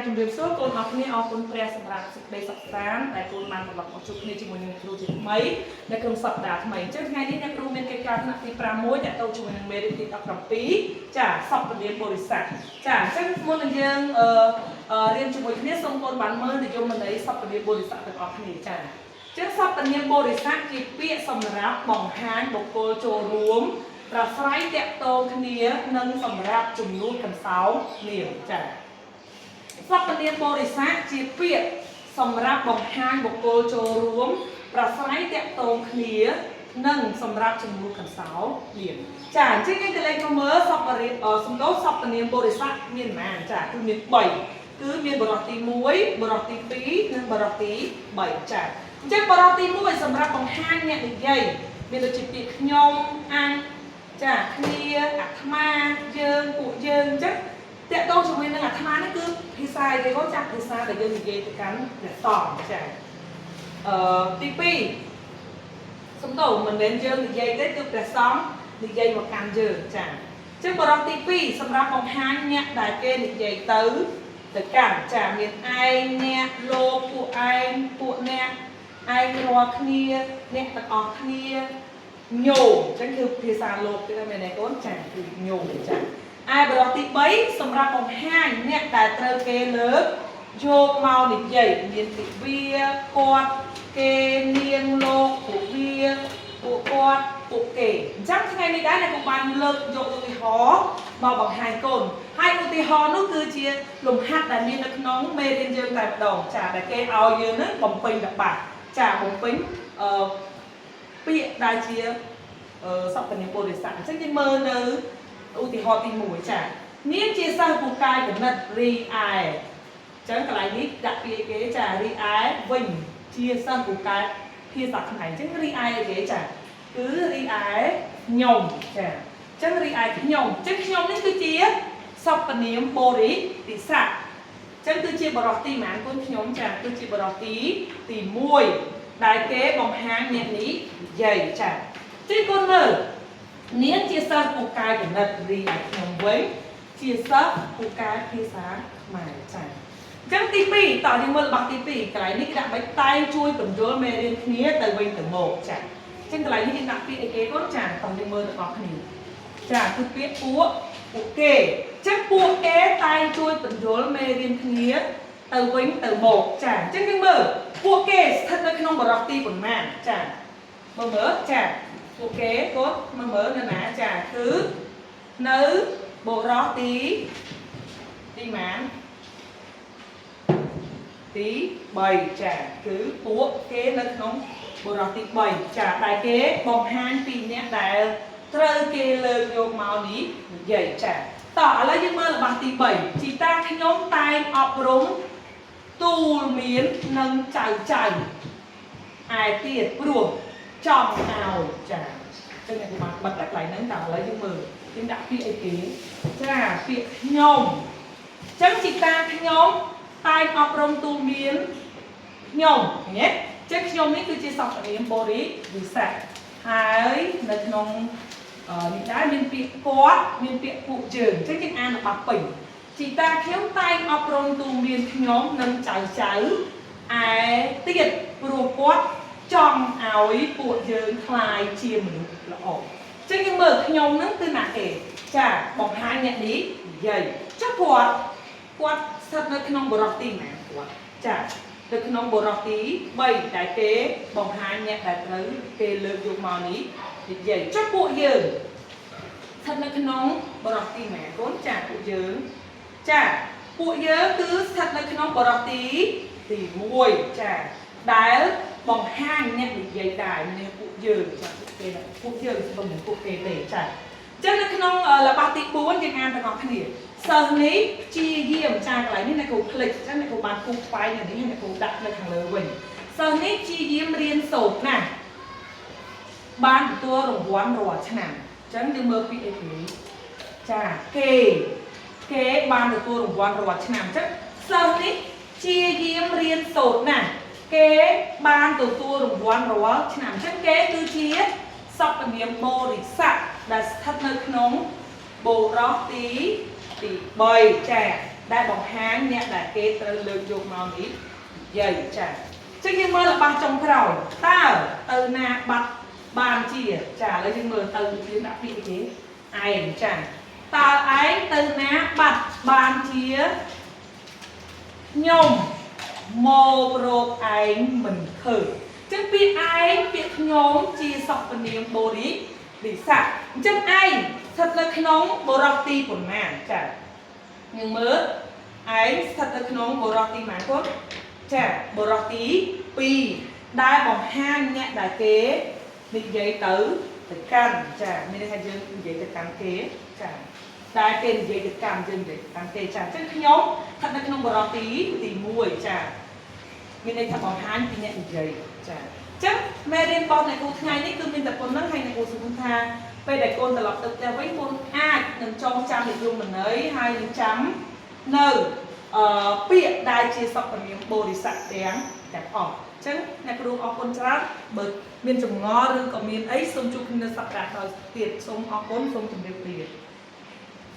ជំរាបសួរកូនអរគ្នាអរគុណព្រះសម្រាប់សេចក្តីសុខសាន្តដែលកូនបានត្រឡប់មកជួបគ្នាជាមួយនឹងគ្រូជាថ្មីនៅក្នុងសប្តាហ៍ថ្មីអញ្ចឹងថ្ងៃនេះអ្នកគ្រូមានកិច្ចការថ្នាក់ទី5មួយដែលទៅជាមួយនឹងមេរៀនទី17ចាសព្វនាមបរិស័ទចាអញ្ចឹងមុននឹងយើងរៀនជាមួយគ្នាសូមកូនបានមើលនិយមន័យសព្វនាមបរិស័ទទាំងអស់គ្នាចាអញ្ចឹងសព្វនាមបរិស័ទជាពាក្យសម្រាប់បង្ហាញបុគ្គលចូលរួមប្រស្រ័យតាក់ទងគ្នានិងសម្រាប់ជំនួសកន្សោមនាមចាសព្វនាមបរិស័ទជាពាក្យសម្រាប់បង្ហាញបុគ្គលចូលរួមប្រស្រ័យតាក់ទងគ្នានិងសម្រាប់ជំនួសកន្សោមនាមចាអញ្ចឹងយើងទៅលេខមកមើលសព្វនាមសព្វនាមបរិស័ទមានប៉ុន្មានចាគឺមាន3គឺមានបរិសទី1បរិសទី2និងបរិសទី3ចាអញ្ចឹងបរិសទី1សម្រាប់បង្ហាញអ្នកនិយាយមានដូចជាពាក្យខ្ញុំអញចាគ្នាអាត្មាយើងពួកយើងអញ្ចឹងតើតោជាមួយនឹងអាត្មានេះគឺភាសាអីគេបងចាភាសាដែលយើងនិយាយទៅកាន់អ្នកតបចាទី2សំដៅមិនមែនយើងនិយាយទេគឺព្រះសង្ឃនិយាយមកកាន់យើងចាអញ្ចឹងបរិបទទី2សម្រាប់បង្ហាញអ្នកដែលគេនិយាយទៅកាន់ចាមានឯងអ្នកលោកពួកឯងពួកអ្នកឯងរាល់គ្នាអ្នកទាំងអស់គ្នាញោមអញ្ចឹងគឺភាសាលោកទេមែនទេកូនចាគឺញោមចាឯបរិបទទី3សម្រាប់បង្ហាញអ្នកដែលត្រូវគេលើកយកមកនិយាយមានទិវាគាត់គេនាងលោកពួកវាពួកគាត់ពួកគេអញ្ចឹងថ្ងៃនេះដែរអ្នកcũngបានលើកយកឧទាហរណ៍មកបង្ហាញកូនហើយឧទាហរណ៍នោះគឺជាលំហាត់ដែលមាននៅក្នុងមេរៀនយើងតែម្ដងចាដែលគេឲ្យយើងនឹងបំពេញតបាចាបំពេញពាក្យដែលជាសព្វនាមបរិស័ទអញ្ចឹងយើងមើលនៅឧទាហរណ៍ទី1ចានាងជាសិស្សពូកែកណិតរីឯអញ្ចឹងកន្លែងនេះដាក់ពាក្យគេចារីឯវិញជាសិស្សពូកែភាសាខ្មែរអញ្ចឹងរីឯគេចាគឺរីឯខ្ញុំចាអញ្ចឹងរីឯខ្ញុំអញ្ចឹងខ្ញុំនេះគឺជាសព្វនាមបរិស័ទអញ្ចឹងគឺជាបរិសទីប៉ុន្មានគុណខ្ញុំចាគឺជាបរិសទី1ដែលគេបង្ហាញអ្នកនេះនិយាយចាទីគុណមើលនាងជាសិស្សពូកែកណិតរីឯខ្ញុំវិញជាសិស្សពូកែភាសាខ្មែរចាអញ្ចឹងទី2តើយើងមើលរបស់ទី2កន្លែងនេះគេដាក់បែបតែងជួយបញ្យល់មេរៀនគ្នាទៅវិញទៅមកចាអញ្ចឹងកន្លែងនេះយើងដាក់ពាក្យអីគេកូនចាតោះយើងមើលទាំងអស់គ្នាចាគឺពាក្យពួកគេអញ្ចឹងពួកគេតែងជួយបញ្យល់មេរៀនគ្នាទៅវិញទៅមកចាអញ្ចឹងយើងមើលពួកគេស្ថិតនៅក្នុងបរិបទទីប៉ុន្មានចាមើលចាពួកគេគាត់មកមើលនៅណាចាគឺនៅបរិបទទីប៉ុន្មានទី3ចាគឺពួកគេនៅក្នុងបរិបទទី3ចាដែលគេបង្ហាញពីអ្នកដែលត្រូវគេលើកយកមកនេះនិយាយចាតោះឥឡូវយើងមើលរបស់ទី3ជីតាខ្ញុំតែងអប់រំទូលមាននិងចៅឯទៀតព្រោះចង់ឲ្យចាចឹងអ្នកបានបិទតែកន្លែងហ្នឹងតើឥឡូវយើងមើលយើងដាក់ពាក្យអីគេចាពាក្យខ្ញុំចឹងជីតាខ្ញុំតែងអប់រំទូលមានខ្ញុំឃើញទេចឹងខ្ញុំនេះគឺជាសព្វនាមបរិស័ទហើយនៅក្នុងនេះដែរមានពាក្យគាត់មានពាក្យពួកយើងចឹងយើងអានរបស់ពេញជីតាខ្ញុំតែងអប់រំទូលមានខ្ញុំនិងចៅឯទៀតព្រោះគាត់ចង់ឲ្យពួកយើងខ្លាយជាមនុស្សល្អចឹងយើងមើលខ្ញុំហ្នឹងគឺណាគេចាបង្ហាញអ្នកនេះនិយាយចុះគាត់ស្ថិតនៅក្នុងបរិបទទីណាគាត់ចានៅក្នុងបរិបទទី3ដែលគេបង្ហាញអ្នកដែលត្រូវគេលើកយកមកនេះនិយាយចុះពួកយើងស្ថិតនៅក្នុងបរិបទទីណាកូនចាពួកយើងចាពួកយើងគឺស្ថិតនៅក្នុងបរិបទទី1ចាដែលបង្ហាញអ្នកនិយាយដែរនេះពួកយើងចាពួកយើងមិនមែនពួកគេទេចាអញ្ចឹងនៅក្នុងលបាស់ទី4យើងអានទាំងអស់គ្នាសិស្សនេះព្យាយាមចាកន្លែងនេះអ្នកគ្រូភ្លេចអញ្ចឹងអ្នកគ្រូបានគូស្វែងនៅនេះអ្នកគ្រូដាក់នៅខាងលើវិញសិស្សនេះព្យាយាមរៀនសូត្រណាស់បានទទួលរង្វាន់រាល់ឆ្នាំអញ្ចឹងយើងមើលពីអីគេចាគេបានទទួលរង្វាន់រាល់ឆ្នាំអញ្ចឹងសិស្សនេះព្យាយាមរៀនសូត្រណាស់គេបានទទួលរង្វាន់រាល់ឆ្នាំអញ្ចឹងគេគឺជាសព្វនាមបរិស័ទដែលស្ថិតនៅក្នុងបរិបទទី3ចា đại bóng háng nhẹ đại kế từ lượt dục màu ní dày chả chứ nhưng mơ là bằng trong khẩu ta từ na bắt bàn chìa trả lời nhưng mơ từ tiếng đã bị thế ai chả ta ấy từ na bắt bàn chìa nhôm mô rộp anh mình khử chứ biết ai biết nhóm chi sọc phần niềm bồ đi để sạc chứ ai thật là nóng bồ rọc ti của màn chả nhưng mơ ấy thật là nóng bồ rọc ti màn cốt chả bồ rọc tí pi đai bỏng hang nhẹ đại kế định giấy tứ phải căn chả mình hay dương giấy được căn kế chả đai tên giấy được căn dương giấy căn kế chả chứ nhóm thật là nóng bồ rọc tí thì mùi chả mình đây thật bỏng hang thì nhẹ giấy chả chắc mẹ đêm bom này cô ngày này cứ mình tập con nấc hay này cô xuống tha về để con tập tập theo với con a đừng trong trăm thì luôn mình ấy hai đừng chấm n bịa đai chia sọc phần miếng bồ đi sạch đéng đẹp ỏng chứ này cô đúng con chát bởi miền trồng ngó rồi còn miền ấy xong chụp nên sập đạt rồi tiệt xong con xong chụp đều tiệt